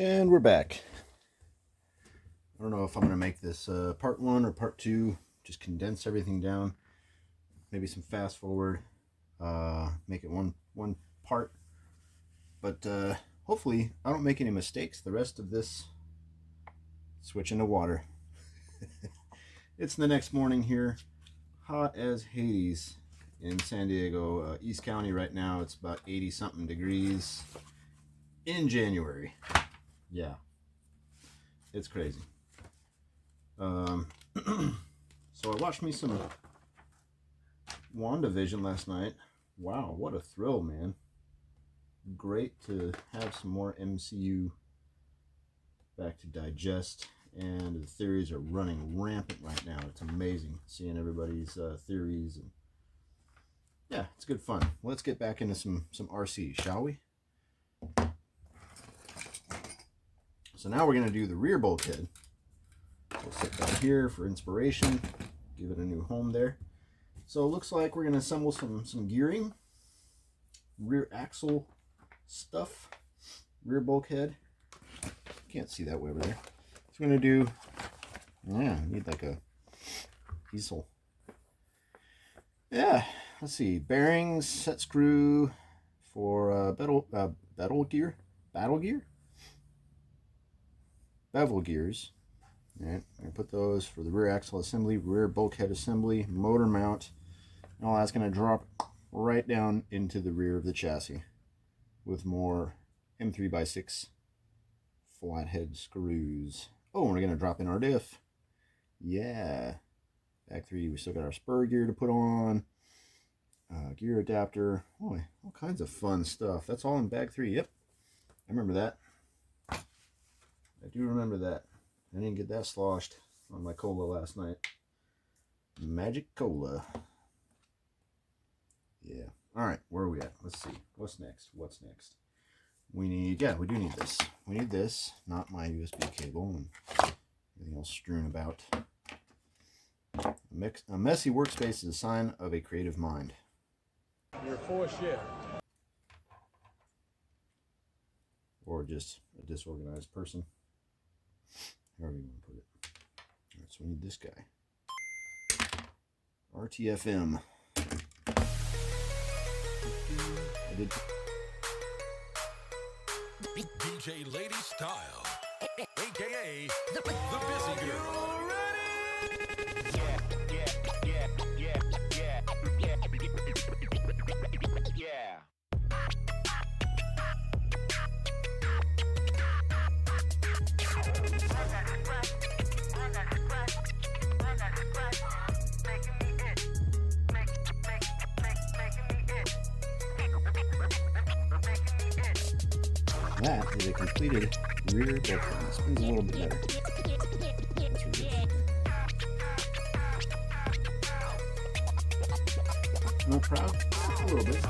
And we're back. I don't know if I'm going to make this part 1 or part 2. Just condense everything down. Maybe some fast forward. Make it one part. But hopefully I don't make any mistakes the rest of this switch into water. It's the next morning here. Hot as Hades in San Diego. East County right now. It's about 80 something degrees in January. Yeah, it's crazy. So I watched me some WandaVision last night. Wow, what a thrill, man. Great to have some more MCU back to digest, and the theories are running rampant right now. It's amazing seeing everybody's theories, and yeah, it's good fun. Let's get back into some RC, shall we? So now we're going to do the rear bulkhead. We'll sit down here for inspiration, give it a new home there. So it looks like we're going to assemble some gearing, rear axle stuff, rear bulkhead. Can't see that way over there. So we're going to do, yeah, I need like a easel. Yeah, let's see, bearings, set screw for bevel gears. All right, I'm going to put those for the rear axle assembly, rear bulkhead assembly, motor mount, and all that's going to drop right down into the rear of the chassis with more M3x6 flathead screws. Oh, we're going to drop in our diff. Yeah. Bag 3, we still got our spur gear to put on. Gear adapter. Boy, all kinds of fun stuff. That's all in bag 3. Yep. I remember that. I do remember that. I didn't get that sloshed on my cola last night. Magic cola. Yeah. Alright, where are we at? Let's see. What's next? What's next? We need, yeah, we do need this. We need this, not my USB cable and everything else strewn about. A messy workspace is a sign of a creative mind. You're for share. Or just a disorganized person. However you want to put it. Alright, so we need this guy. RTFM. I did. DJ Lady Style, aka the Busy Girl. Yeah. That is a completed rear bulkhead. It spins a little bit better. That's ridiculous. Not proud? A little bit.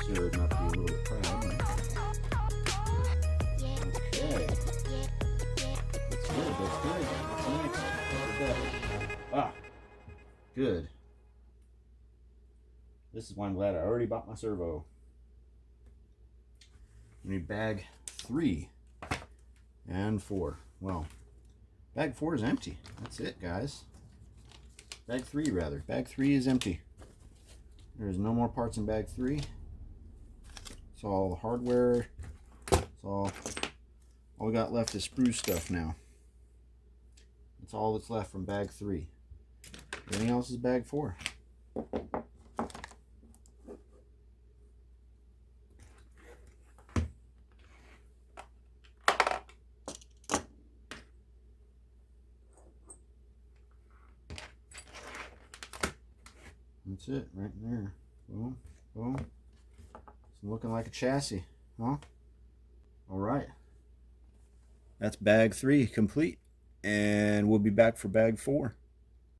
Sure, not to be a little bit proud. Okay. That's good. That's good. What's next? What's that? Ah, good. This is why I'm glad I already bought my servo. We need bag 3 and 4. Well, bag 4 is empty. That's it, guys. Bag 3, rather. Bag 3 is empty. There's no more parts in bag 3. It's all hardware. It's all we got left is sprue stuff now. That's all that's left from bag 3. Everything else is bag 4. That's it, right there. Boom, boom. It's looking like a chassis, huh? All right. That's bag 3 complete, and we'll be back for bag 4.